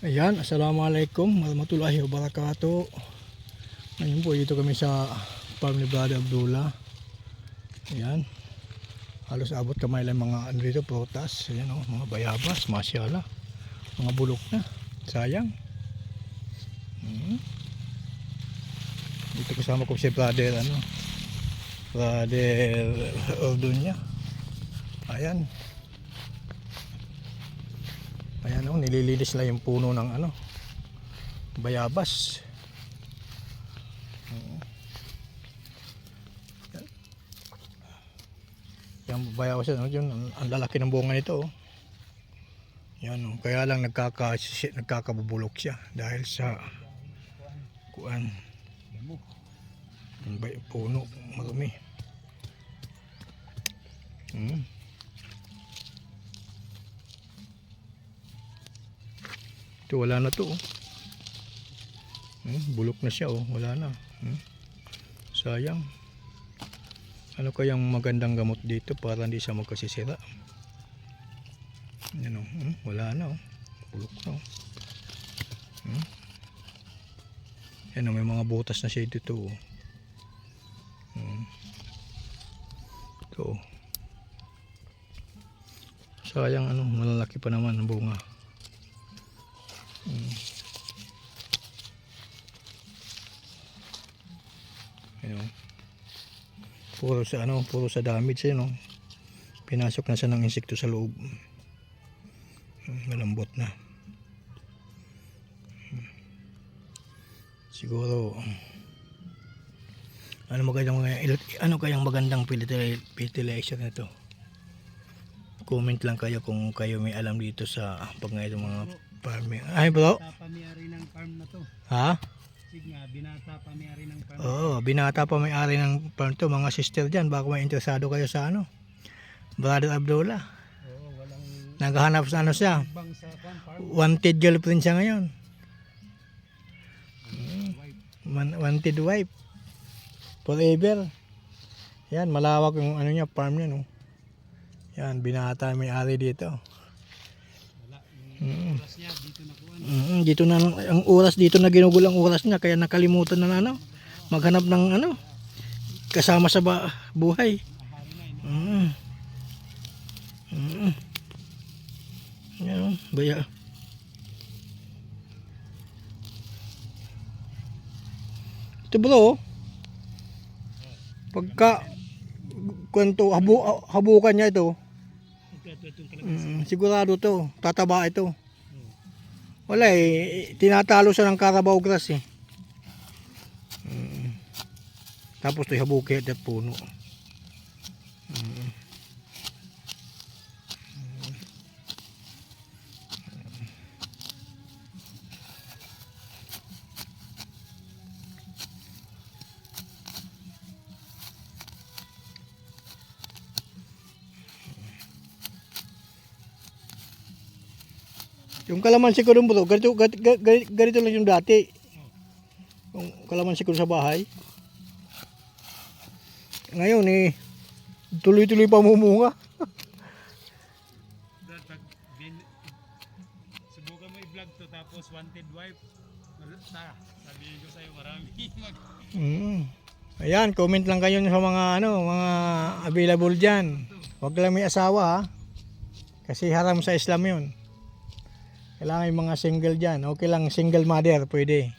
Ayan, assalamualaikum warahmatullahi wabarakatuh. Ngayon po dito kami sa farm ni Brother Abdullah. Ayan, halos abot kamay lang mga ano dito, prutas. Ayan o, mga bayabas, masyaallah. Mga bulok na, sayang. Dito kasama ko si Brother Ordunya. Ayan. Ayan o, nililinis lang yung puno ng bayabas. Yung bayabas yun, ang lalaki ng bunga nito. Yan o, kaya lang nagkakabubulok siya dahil sa kuan. Yung puno, marumi. Ito wala na to. Bulok na siya, wala na. Sayang. Ano kayang magandang gamot dito para hindi siya magkasisira? Yan wala na. Bulok na. Yan may mga butas na siya dito. Ito. Sayang malalaki pa naman ang bunga. Ayun. Puro sa damage pinasok na siya ng insekto sa loob. Malambot na. Siguro ano kayang magandang fertilizer na to? Comment lang kayo kung kayo may alam dito sa pagngayong mga farming. Ay bro, Binata pa may-ari ng farm na to. ha? Sige nga, binata pa may-ari ng farm. Oo, binata pa may-ari ng farm to. Mga sister dyan, baka may interesado kayo sa Brother Abdullah. Oo, walang Naghahanap sa siya. bang sa farm. Wanted girlfriend siya ngayon. Wife. Wanted wife. Forever. Yan, malawak yung niya, farm niya Yan, binata may-ari dito. Wala. Yung oras niya, dito nakuha. Dito na ang oras dito na ginugol ang oras niya, kaya nakalimutan na maghanap ng kasama sa buhay. Yan, baya. Ito bro, pagka kwento habukan niya ito, sigurado to, tataba ito. Wala tinatalo siya ng Carabao grass tapos ito habukin at puno. Yung kalamansi ko dun bro, ganito lang yung dati. Yung kalamansi ko sa bahay. Ngayon tuloy-tuloy pa mumunga. Subukan mo i-vlog to tapos wanted wife. Sabihin ko sa'yo marami. Ayan, comment lang kayo sa mga mga available diyan. Huwag lang may asawa ha. Kasi haram sa Islam 'yun. Kailangan yung mga single dyan. Okay lang, single mother, pwede.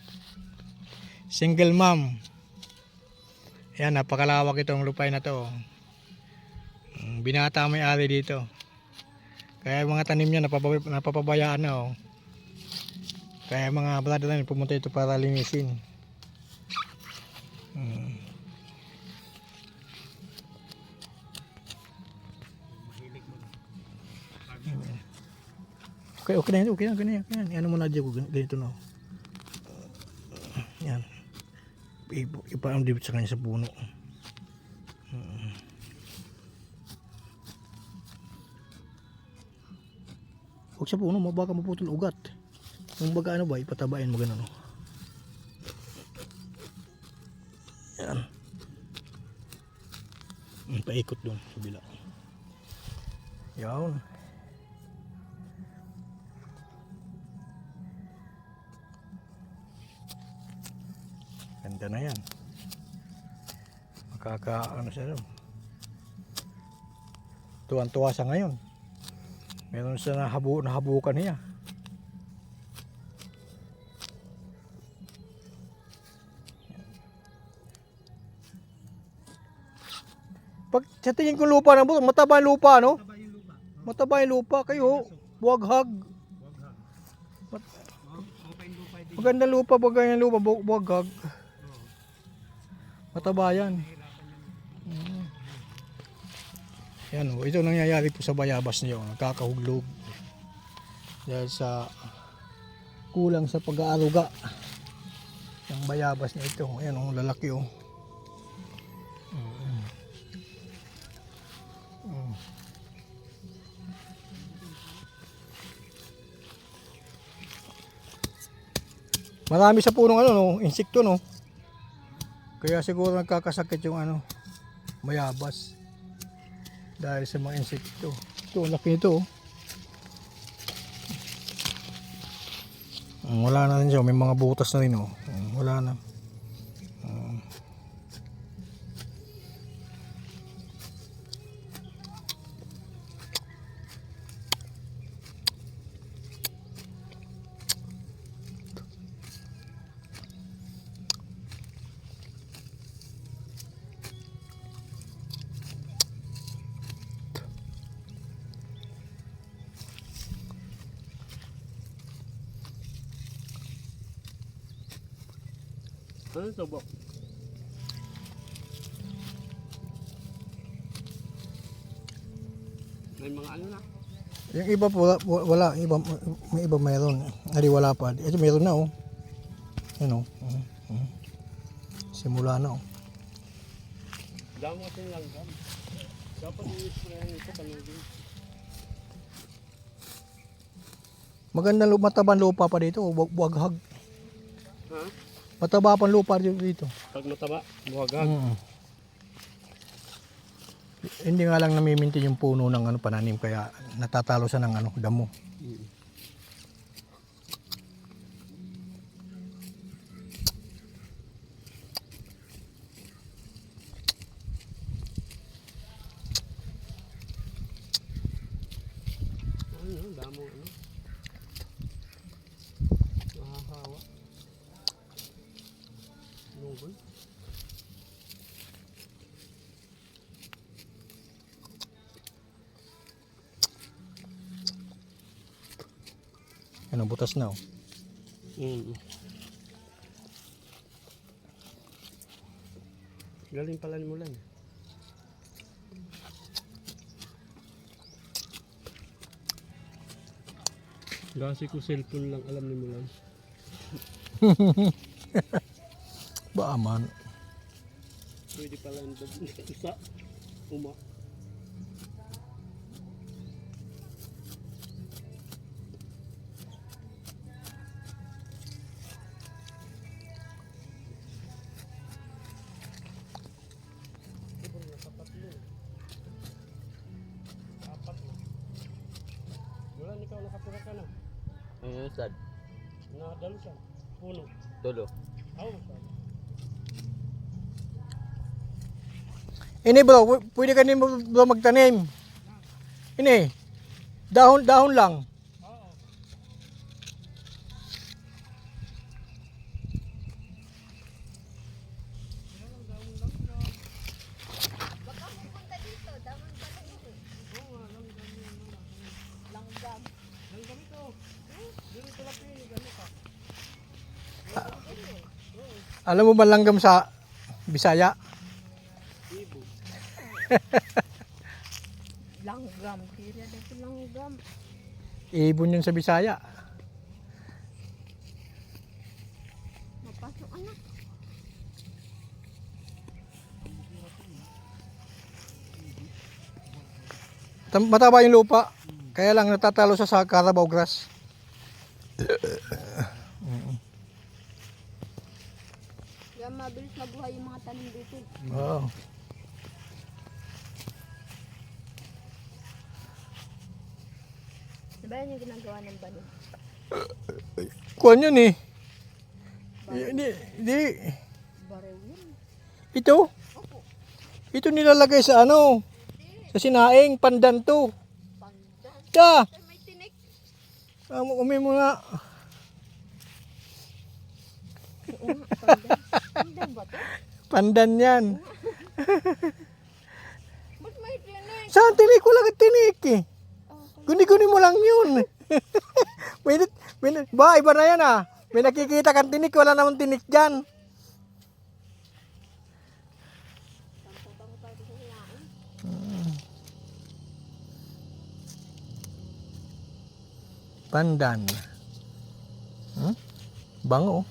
Single mom. Ayan, napakalawak itong lupay na to. Binata may-ari dito. Kaya mga tanim niya napapabayaan na Kaya mga brother na pumunta ito para linisin. Okay na yan. Ano mo na dyan ko ganito yan. Ipaam dibit sa kanya sa puno. Huwag sa puno, baka maputol ugat. Kung baga ba, ipatabain mo ganun Yan. Paikot doon sa bila. Yan. Ganda na yan. Ano siya doon. Tuwan-tuwa sa ngayon. Meron siya nahabukan niya. Pag sa tingin ko lupa ng buto, mataba yung lupa, no? Taba yung lupa. Mataba yung lupa. Kayo, buwaghag. Waghag. Okay yung lupa din. Magandang lupa, bagay yung lupa, buwaghag. Mataba yan. Yan o, ito nangyayari po sa bayabas niyo, nagkakahuglog. Dahil sa kulang sa pag-aaruga ng bayabas na ito. Ayan o, lalaki o. Marami sa punong no, insekto no. Kaya siguro nagkakasakit yung bayabas. Dahil sa mga insekto. Ito, laki nito. Wala na rin siya. May mga butas na rin. Wala na. Ano ito ba? May mga ano na. Yung iba po, wala. Iba, may iba mayroon. Hindi wala pa. Ito mayroon na Yan Simula na Damo kasi lang dam. Dapat i-sprayan ito kanugin. Magandang matabang lupa pa dito. Buwaghag. Ha? Mataba pang lupa dito. Pag mataba, buwagag. Hindi nga lang namimintin yung puno ng pananim kaya natatalo siya ng damo. Ano, damo ano. Mahahawa. Nunggoy. Yan butas na Galing pala ni Mulan. Kasi ko cellphone lang alam ni Mulan. Ba man. Pwede pala yung dito sa uma. Mulan, ikaw nakapura ka na. Ang sad. Nadalo siya. Puno. Tulo. Aw, sad. Ini bro, pwede ka din bro magtanim. Ini, dahon lang. Oo. Baka pupunta dito, damon pala dito. Oo, langgam. Langgam ito. Dito pala pili, ganito ka. Alam mo ba langgam sa Bisaya? Ibo. Langgam, kira dito langgam. Ibon yun sa Bisaya. Mapasok anak. Mataba yung lupa. Kaya lang natatalo siya sa Carabao grass. Kaya mabilis mabuhay yung mga tanim dito. Oo. Diba yan yung ginagawa ng banin? Kuwan yun eh. Hindi. Ito? Ito nilalagay sa ano? Sa sinaing, pandan to. Pandan. Da! Ay, may tinik. Umi mo nga. Oo nga, pandan. Pandan ba to? Pandan yan. Ba't may tinik? Saan tinik? Wala kang tinik eh. Oh, Guni-guni mo lang yun. Ba, iba na yan ah. May nakikita kang tinik, wala namang tinik dyan. pampabango tayo sa hilain. Pandan. Bango.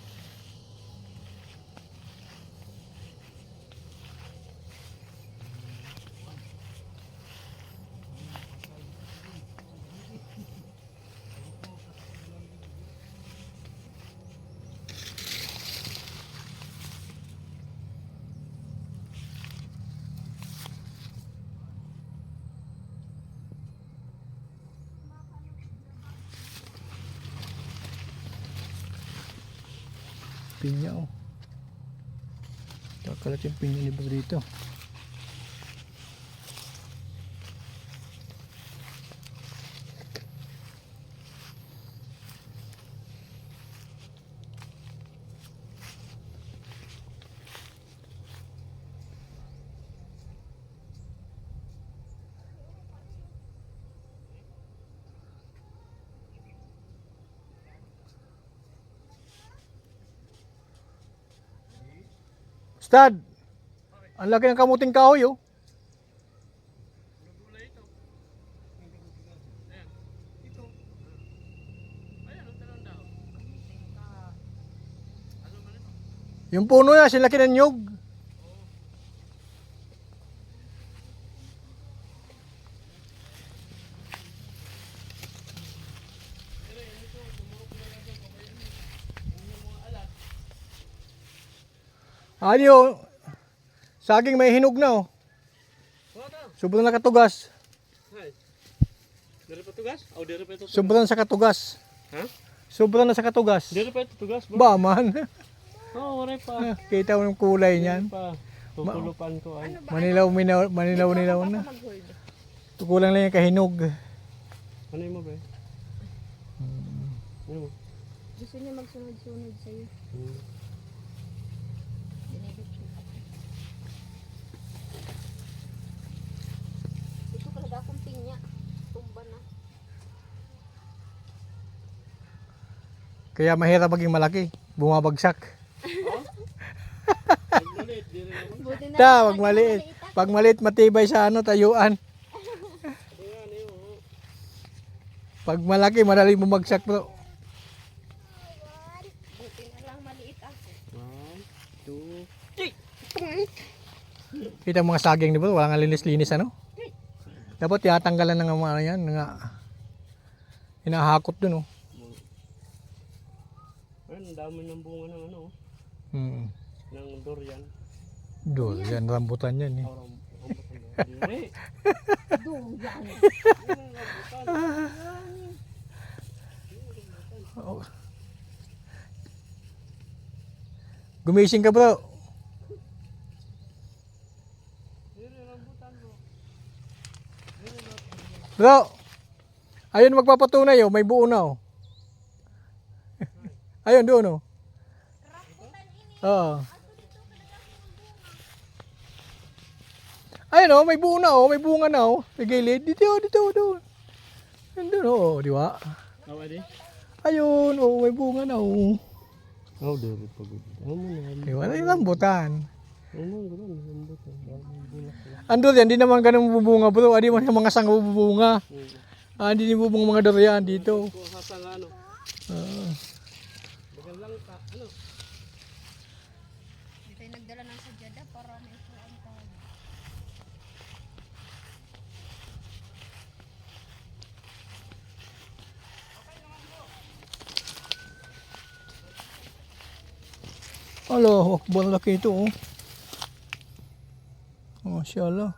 Pinya oh. Kakalat yung pinya ni Bob dito. Stad! Ang laki ng kamuting kahoy oh. Yung puno niya, silaki ng nyug. Ano, saging may hinog na oh. Sobrang nakatugas. Hay. Dari pa tugas? O dari pa ito? Sobrang sa katugas. Ha? Sobrang na sa katugas. Dari pa ito tugas bro? Ba man. Oo, oray pa. Kita mo yung kulay niyan. Pa. Tutulupan ko ay. Manilaw na. Kulang lang yung kahinog. Ano yung mo ba? Ano mo? Gusto niya magsunod-sunod sa'yo. Dinibit ko. Ito talaga akong pinya. Tumba na. Kaya mahirap maging malaki. Bumabagsak. Maliit, di rin ako. Buti na Ta, lang wag maliit. maliit, Pag maliit matibay sa ano, tayuan. Ayan, yun. Pag malaki, madali bumagsak bro. Buti na lang maliit ako. 1, 2. Kita ang mga saging ni bro, walang linis-linis ano. Dapat tiyatanggalan ng mga ano yan, nga hinahakot dun oh. Ayun, ang dami ng bunga ng ano. Ng durian. Doon, yan rambutan yan eh. Orang Diri. Doon yan. Gumising ka bro. Bro, ayun magpapatunay oh, may buo na oh. Ayun doon oh. Oo. Ayun oh, may buo na oh, may bunga na oh. Sa gilid, dito, doon. Ayun oh, di ba? Awa di? Ayun oh, may bunga na oh. Oh, diri pagod. Ano mo na? Di ba? Yung rambutan. Ano mo gano'n? Rambutan. Bulak. Ando yan, di naman ganun bubunga bro. Adi man yung mga sanga bubunga. Hindi ni bubunga mga durian dito. Kung hasa nga ano. Bagal lang ka. Ano? Hindi tayo nagdala ng sadyada para may isuan tayo. Alo, wakbang laki ito oh. Masyaallah.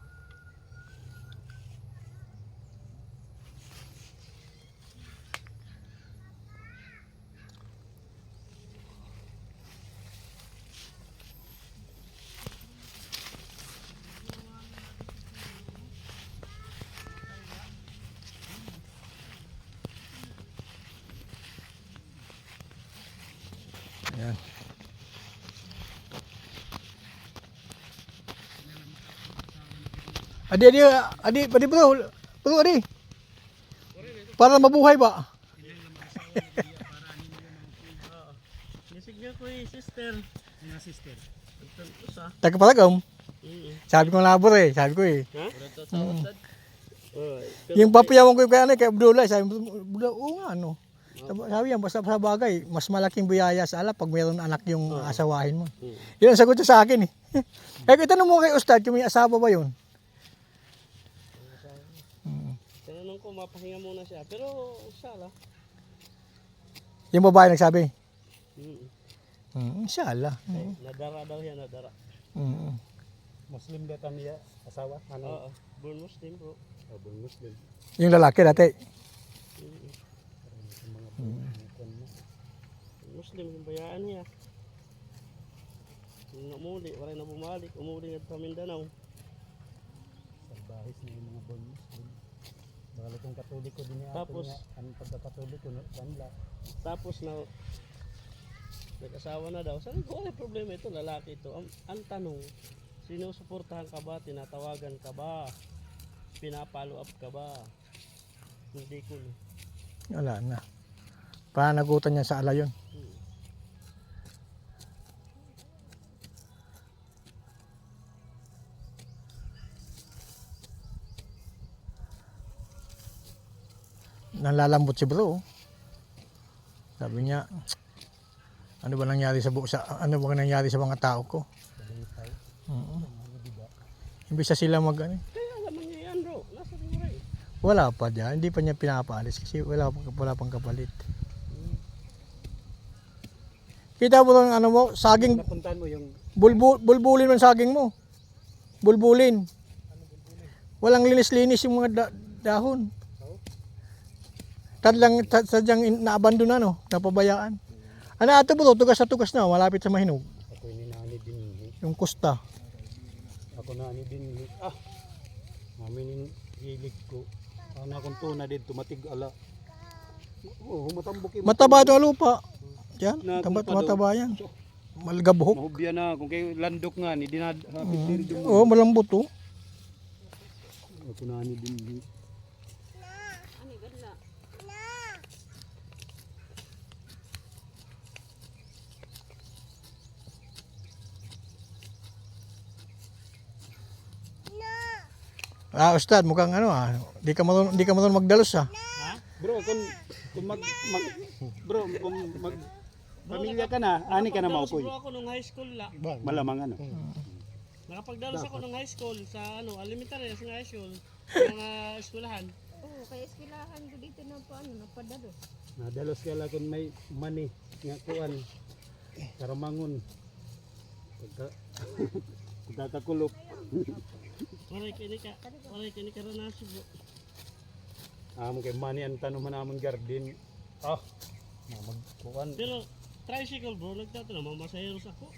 Yan. Adi bro. Bro, adi. Para mabuhay ba? Nisig niya ko eh, sister. Mga sister. Ito sa. Tagapalagom. Sabi ko labor eh. Sabi ko eh. Ha? Yung papayawan ko kay Abdullah. Sabi mo, Abdullah, oo nga ano. Sabi yan, basta sa bagay, mas malaking biyaya sa Allah pag mayroon anak yung asawahin mo. Yun ang sagot niya sa akin eh. Eh, itanong mo kay Ustad, kung may asawa ba yun? Tinanong ko, mapahinga muna siya. Pero, sala. Yung babae nagsabi, Mm. inshallah. Nadara daw yan, nadara. Muslim data niya, asawa. Oo. Born Muslim bro. Born Muslim. Yung lalaki dati. Muslim yung bayaan niya. Nung umuli, wala na bumalik. Umuli nga sa Mindanao. Salbahis na yung mga born Muslim. Baka kung katoliko din niya. Tapos, ang pagkakatoliko, kanila. tapos na nag-asawa na daw. Sabi ko, ano problema ito, lalaki ito. Ang tanong, sinusuportahan ka ba, tinatawagan ka ba, pinapalo up ka ba? Hindi ko. Wala na. Panagutan niya sa ala yun. Nalalambot si bro. Sabi niya, ano ba nangyari sa ano ba nangyari sa mga tao ko? Imbis na sila mag ano, Kaya alam niya yan bro, nasa rin. wala pa diyan, hindi pa niya pinapaalis kasi wala pang kapalit. Kita mo lang ano mo, saging Napuntahan mo yung bulbulin man saging mo. Bulbulin. Walang linis-linis yung mga dahon. Sadyang naabandon na no, napabayaan. Ano ato bro, tugas na, malapit sa Mahinog. ako ninani din. Yung kusta. Ako nani din. Namin hilig ko. Ano akong tuna dito, matig-ala. Oo, matambok yung Mataba ito ang lupa. Yan, Na kung mataba yan. Malgabuhok. mahubya na. Kung kayo landok nga, ni dinadhapit diri yung Oo, malambot oh. ako nani din. Ustad, mukhang ano di ka marunong magdalos Bro, kung bro, kung mag pamilya ka na, ani ka na maukoy. Bro, ako nung high school la. Malamang ano. Nakapagdalos ako nung high school sa elementary sa high school. Mga eskwelahan. Oo, kaya eskwelahan ko dito na napadalo. Nadalos ka lang kung may money nga kuan. Karamangon. Pagkakakulop. Waray kini ka ranasi bro. Amo kay money ang tanong man among garden. Magkuan. Pero tricycle bro, nagtatanong, mamasaheros ako.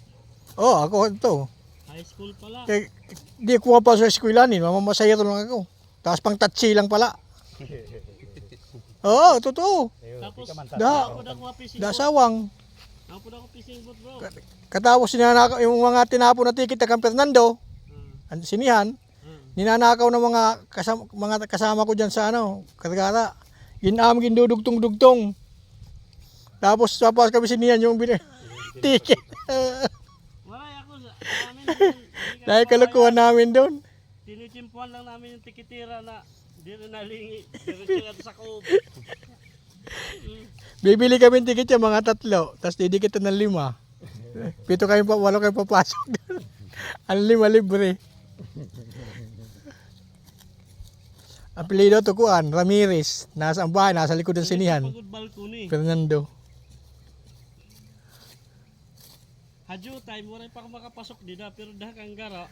Oh, ako ito. High school pala. Di ko pa sa eskwelahan, mamamasayero lang ako. Tapos pang tatsi lang pala. Oo, totoo. Tapos, Da, ako na kuha fishing boat. dasawang. Ako na kuha fishing boat bro. Katapos sinanakaw yung mga tinapon na tikit kang Fernando, ang sinihan, ninanakaw ng mga kasama ko diyan sa Kargara. Ginaming dudugtong-dugtong. Tapos kami sinihan yung ticket. Waray ako sa amin. Dahil kalukuhan namin doon. Tinitimpuan lang namin yung tikitira na di rin nalingi. Diretso sa koob. Bibili kami ng ticket yung mga 3, tapos didikitan ng 5. 7 kayo 8 kayo papasok. Ang 5 libre. Apelido to kuan, Ramirez. Nasa ang bahay, nasa likod ng sinihan. Pagod balcony. Fernando. Hadyo time, waray pa ako makapasok dito. Pero dahil kang gara.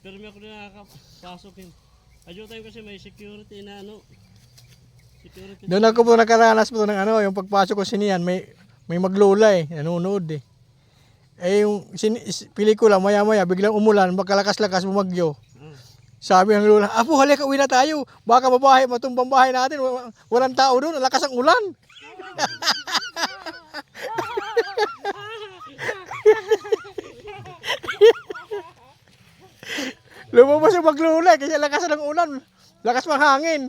Pero may ako na nakapasok. Hadyo time kasi may security na security. Doon ako po nakaranas po ng yung pagpasok ko sinihan, may maglula nanonood yung pelikula maya-maya biglang umulan, magkalakas-lakas bumagyo. Sabi ng lula, "Apo, halika uwi na tayo. Baka matumbang bahay natin. Walang tao doon, lakas ang ulan." Lumabas yung maglulay kasi lakas ng ulan. Lakas ng hangin.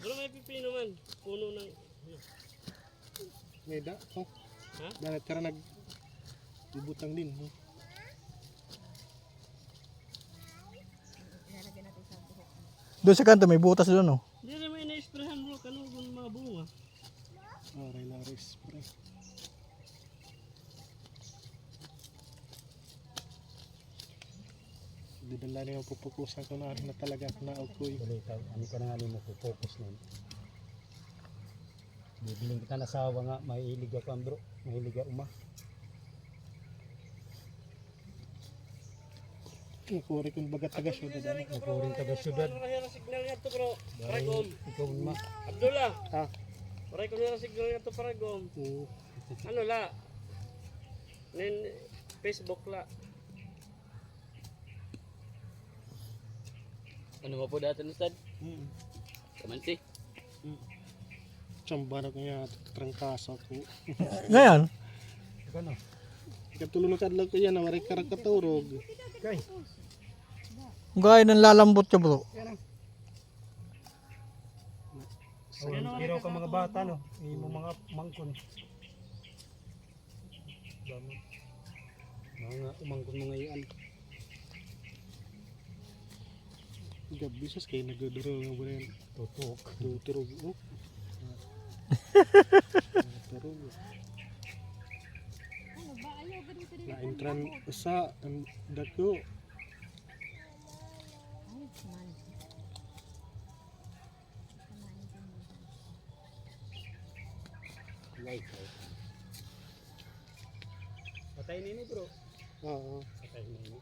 Pero may pipino man. Puno ng... May da. Oh. Ha? Dahil tara bubutang din. Oh. Doon sa kanto may butas doon oh. Hindi rin may na-sprayan mo. Kanungon mga bunga. Aray na spray. Didala niyo pupukusan ko na rin na talaga na ako. Dali ka, ano ka na nga mo focus na. Bibiling kita na sawa nga, mahilig ako bro, mahilig ako uma. Nakuri kong baga taga syudad. Nakuri taga syudad. Parang signal nga to bro. Paragom. Ikaw ma. Abdullah. Ha? Parang ko na signal nga to paragom. Oo. Ano la? Nen Facebook la. Ano mo po dati nustad? Kamansi. Tsamba na ko niya, trangkasa ko. Ngayon, Ano? Ikatulunod ka lang ko yan, nawari ka rin katurog. Kay. gaya ng lalambot siya bro. Hiraw ka mga bata, no? Yung mga mangkon. Mga umangkon mga iyan. Gabi sas kayo nagduduro nga ba yan? Tutok. Tuturog. Oh. Tuturog. Ano ba? Ayaw ba dito dito? Naintran sa ang dako. Ay, man. Patay nini bro. Oo. Patay nini.